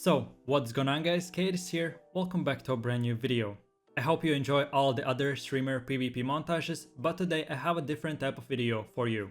So, what's going on guys, Kate is here, welcome back to a brand new video. I hope you enjoy all the other streamer PvP montages, but today I have a different type of video for you.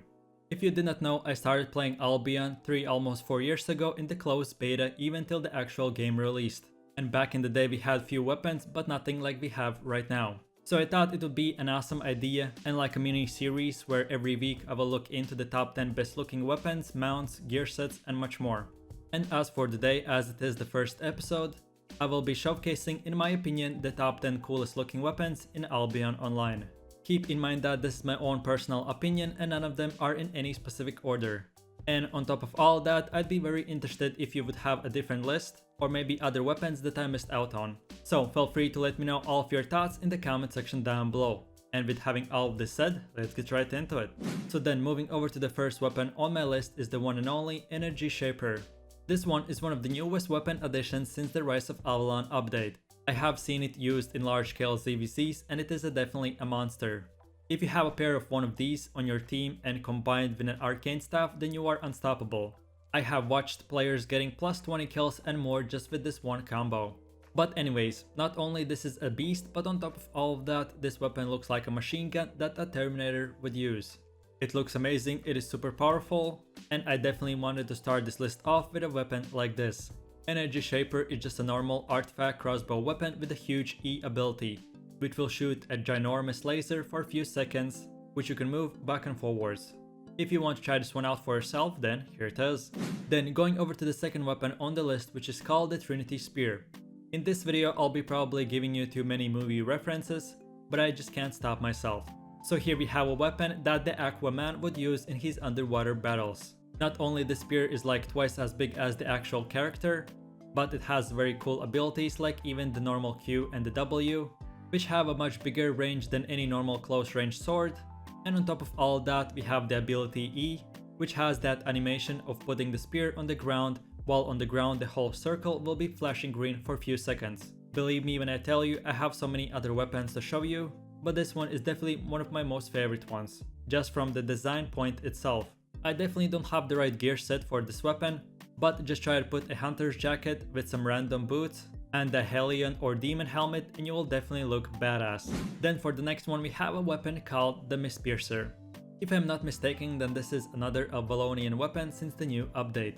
If you did not know, I started playing Albion 3 almost 4 years ago in the closed beta even till the actual game released. And back in the day we had few weapons but nothing like we have right now. So I thought it would be an awesome idea and like a mini series where every week I will look into the top 10 best looking weapons, mounts, gear sets and much more. And as for today, as it is the first episode, I will be showcasing in my opinion the top 10 coolest looking weapons in Albion Online. Keep in mind that this is my own personal opinion and none of them are in any specific order. And on top of all that, I'd be very interested if you would have a different list or maybe other weapons that I missed out on. So feel free to let me know all of your thoughts in the comment section down below. And with having all of this said, let's get right into it. So then moving over to the first weapon on my list is the one and only Energy Shaper. This one is one of the newest weapon additions since the Rise of Avalon update. I have seen it used in large scale ZVCs and it is definitely a monster. If you have a pair of one of these on your team and combined with an arcane staff, then you are unstoppable. I have watched players getting plus 20 kills and more just with this one combo. But anyways, not only this is a beast, but on top of all of that, this weapon looks like a machine gun that a Terminator would use. It looks amazing, it is super powerful, and I definitely wanted to start this list off with a weapon like this. Energy Shaper is just a normal artifact crossbow weapon with a huge E ability, which will shoot a ginormous laser for a few seconds, which you can move back and forwards. If you want to try this one out for yourself, then here it is. Then going over to the second weapon on the list, which is called the Trinity Spear. In this video I'll be probably giving you too many movie references, but I just can't stop myself. So here we have a weapon that the Aquaman would use in his underwater battles. Not only the spear is like twice as big as the actual character, but it has very cool abilities like even the normal Q and the W, which have a much bigger range than any normal close range sword. And on top of all that we have the ability E, which has that animation of putting the spear on the ground, while on the ground the whole circle will be flashing green for a few seconds. Believe me when I tell you I have so many other weapons to show you, but this one is definitely one of my most favorite ones, just from the design point itself. I definitely don't have the right gear set for this weapon, but just try to put a hunter's jacket with some random boots and a Hellion or Demon helmet and you will definitely look badass. Then for the next one we have a weapon called the Mistpiercer. If I'm not mistaken, then this is another Avalonian weapon since the new update.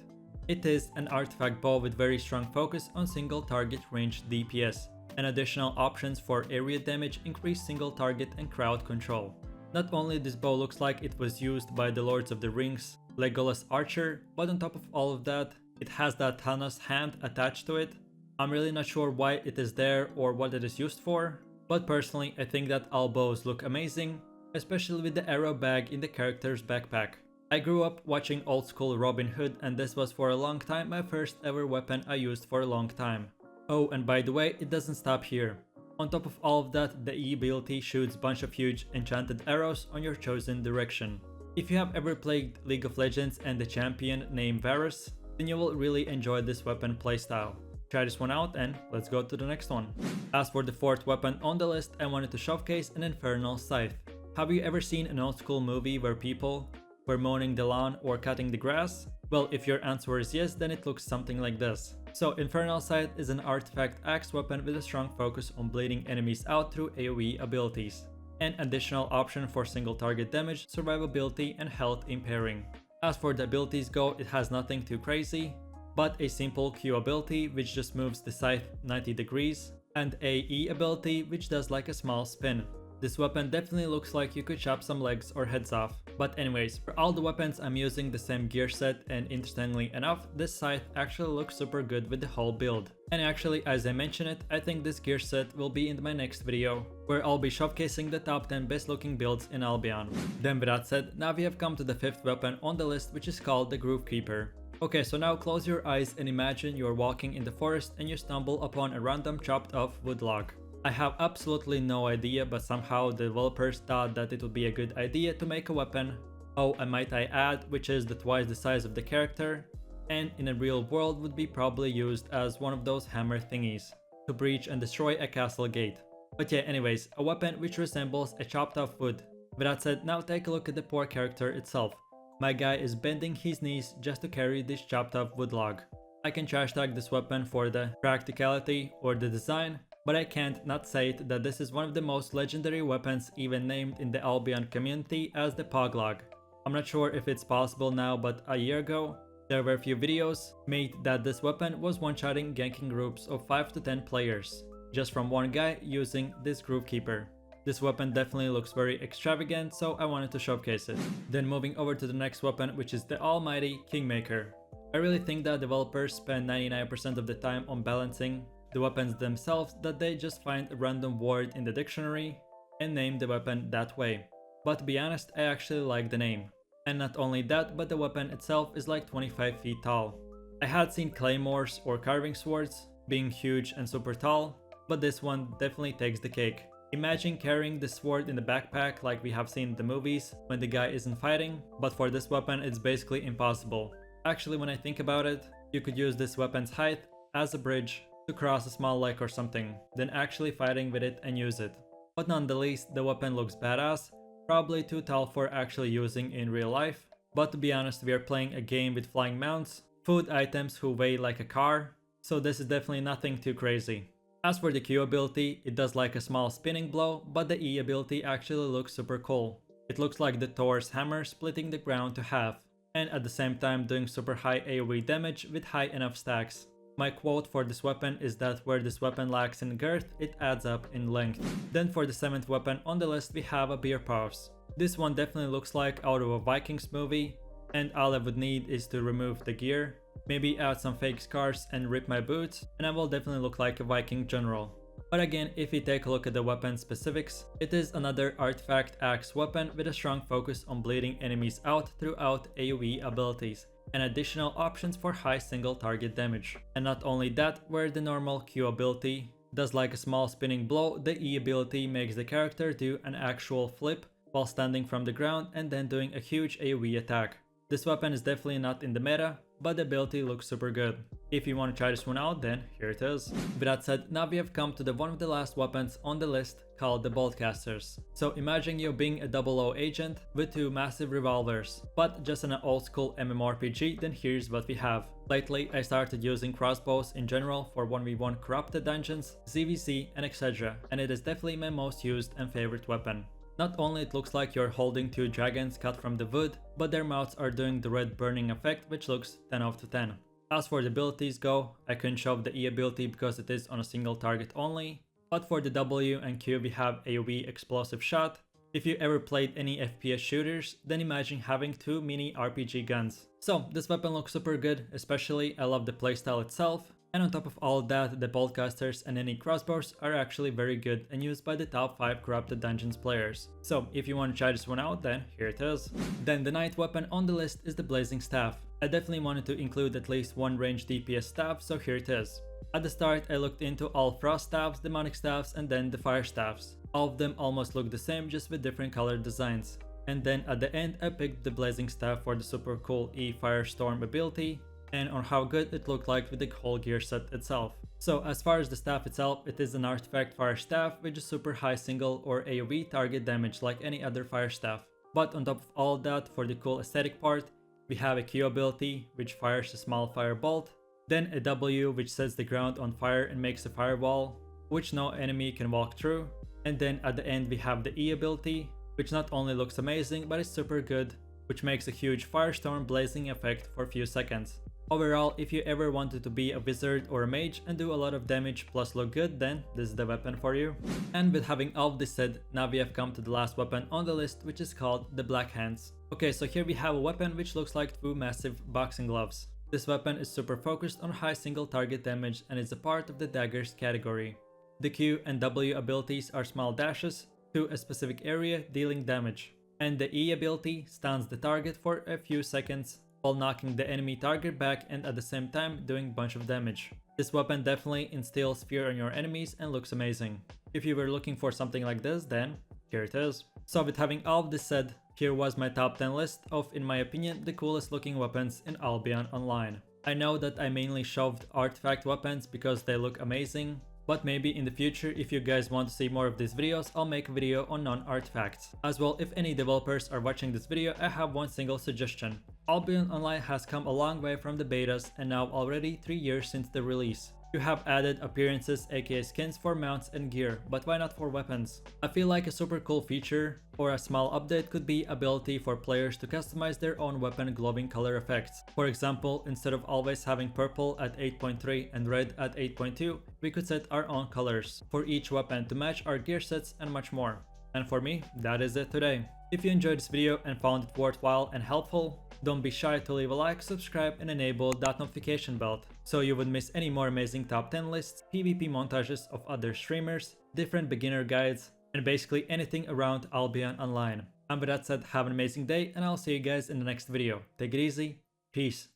It is an artifact bow with very strong focus on single target range DPS, and additional options for area damage, increased single target and crowd control. Not only this bow looks like it was used by the Lords of the Rings Legolas archer, but on top of all of that, it has that Thanos hand attached to it. I'm really not sure why it is there or what it is used for, but personally I think that all bows look amazing, especially with the arrow bag in the character's backpack. I grew up watching old school Robin Hood and this was for a long time my first ever weapon I used for a long time. Oh, and by the way, it doesn't stop here. On top of all of that, the E ability shoots bunch of huge enchanted arrows on your chosen direction. If you have ever played League of Legends and the champion named Varus, then you will really enjoy this weapon playstyle. Try this one out and let's go to the next one. As for the fourth weapon on the list, I wanted to showcase an Infernal Scythe. Have you ever seen an old school movie where people were mowing the lawn or cutting the grass? Well, if your answer is yes, then it looks something like this. So Infernal Scythe is an artifact axe weapon with a strong focus on bleeding enemies out through AoE abilities. An additional option for single target damage, survivability and health impairing. As for the abilities go, it has nothing too crazy, but a simple Q ability which just moves the scythe 90 degrees, and a E ability which does like a small spin. This weapon definitely looks like you could chop some legs or heads off. But anyways, for all the weapons I'm using the same gear set, and interestingly enough, this scythe actually looks super good with the whole build. And actually, as I mentioned it, I think this gear set will be in my next video, where I'll be showcasing the top 10 best looking builds in Albion. Then with that said, now we have come to the fifth weapon on the list, which is called the grovekeeper. Okay, so now close your eyes and imagine you're walking in the forest and you stumble upon a random chopped off wood log. I have absolutely no idea, but somehow the developers thought that it would be a good idea to make a weapon, oh and might I add, which is twice the size of the character, and in a real world would be probably used as one of those hammer thingies, to breach and destroy a castle gate. But yeah, anyways, a weapon which resembles a chopped off wood. With that said, now take a look at the poor character itself. My guy is bending his knees just to carry this chopped off wood log. I can trash tag this weapon for the practicality or the design, but I can't not say it that this is one of the most legendary weapons, even named in the Albion community as the Poglog. I'm not sure if it's possible now, but a year ago, there were a few videos made that this weapon was one-shotting ganking groups of 5 to 10 players, just from one guy using this grovekeeper. This weapon definitely looks very extravagant, so I wanted to showcase it. Then moving over to the next weapon, which is the almighty Kingmaker. I really think that developers spend 99% of the time on balancing the weapons themselves, that they just find a random word in the dictionary and name the weapon that way. But to be honest, I actually like the name. And not only that, but the weapon itself is like 25 feet tall. I had seen claymores or carving swords being huge and super tall, but this one definitely takes the cake. Imagine carrying the sword in the backpack like we have seen in the movies when the guy isn't fighting, but for this weapon it's basically impossible. Actually, when I think about it, you could use this weapon's height as a bridge to cross a small lake or something, then actually fighting with it and use it. But nonetheless, the weapon looks badass, probably too tall for actually using in real life, but to be honest, we are playing a game with flying mounts, food items who weigh like a car, so this is definitely nothing too crazy. As for the Q ability, it does like a small spinning blow, but the E ability actually looks super cool. It looks like the Thor's hammer splitting the ground to half, and at the same time doing super high AoE damage with high enough stacks. My quote for this weapon is that where this weapon lacks in girth, it adds up in length. Then for the 7th weapon on the list we have a bear paws. This one definitely looks like out of a Vikings movie, and all I would need is to remove the gear, maybe add some fake scars and rip my boots, and I will definitely look like a Viking general. But again, if we take a look at the weapon specifics, it is another artifact axe weapon with a strong focus on bleeding enemies out throughout AoE abilities, and additional options for high single target damage. And not only that, where the normal Q ability does like a small spinning blow, the E ability makes the character do an actual flip while standing from the ground and then doing a huge AoE attack. This weapon is definitely not in the meta, but the ability looks super good. If you want to try this one out, then here it is. With that said, now we have come to one of the last weapons on the list, called the boltcasters. So imagine you being a 00 agent with 2 massive revolvers, but just in an old school MMORPG, then here's what we have. Lately I started using crossbows in general for 1v1 corrupted dungeons, ZVZ and etc, and it is definitely my most used and favorite weapon. Not only it looks like you're holding 2 dragons cut from the wood, but their mouths are doing the red burning effect, which looks 10 out of 10. As for the abilities go, I couldn't show the E ability because it is on a single target only, but for the W and Q we have AoE explosive shot. If you ever played any FPS shooters, then imagine having 2 mini RPG guns. So this weapon looks super good, especially I love the playstyle itself. And on top of all that, the boltcasters and any crossbows are actually very good and used by the top 5 corrupted dungeons players. So if you want to try this one out, then here it is. Then the 9th weapon on the list is the blazing staff. I definitely wanted to include at least one ranged DPS staff, so here it is. At the start I looked into all frost staffs, demonic staffs and then the fire staffs. All of them almost look the same, just with different colored designs. And then at the end I picked the blazing staff for the super cool E firestorm ability, and on how good it looked like with the whole gear set itself. So as far as the staff itself, it is an artifact fire staff with a super high single or AoE target damage like any other fire staff. But on top of all that, for the cool aesthetic part, we have a Q ability which fires a small fire bolt, then a W which sets the ground on fire and makes a firewall which no enemy can walk through, and then at the end we have the E ability which not only looks amazing but is super good, which makes a huge firestorm blazing effect for a few seconds. Overall, if you ever wanted to be a wizard or a mage and do a lot of damage plus look good, then this is the weapon for you. And with having all of this said, now we have come to the last weapon on the list, which is called the Black Hands. Okay, so here we have a weapon which looks like 2 massive boxing gloves. This weapon is super focused on high single target damage and is a part of the daggers category. The Q and W abilities are small dashes to a specific area dealing damage, and the E ability stuns the target for a few seconds while knocking the enemy target back and at the same time doing a bunch of damage. This weapon definitely instills fear on your enemies and looks amazing. If you were looking for something like this, then here it is. So with having all of this said, here was my top 10 list of, in my opinion, the coolest looking weapons in Albion Online. I know that I mainly shoved artifact weapons because they look amazing, but maybe in the future, if you guys want to see more of these videos, I'll make a video on non-artifacts. As well, if any developers are watching this video, I have one single suggestion. Albion Online has come a long way from the betas and now already 3 years since the release. You have added appearances aka skins for mounts and gear, but why not for weapons? I feel like a super cool feature or a small update could be ability for players to customize their own weapon glowing color effects. For example, instead of always having purple at 8.3 and red at 8.2, we could set our own colors for each weapon to match our gear sets and much more. And for me, that is it today. If you enjoyed this video and found it worthwhile and helpful, don't be shy to leave a like, subscribe and enable that notification bell so you wouldn't miss any more amazing top 10 lists, PvP montages of other streamers, different beginner guides, and basically anything around Albion Online. And with that said, have an amazing day and I'll see you guys in the next video. Take it easy, peace.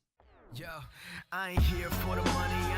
Yo, I ain't here for the money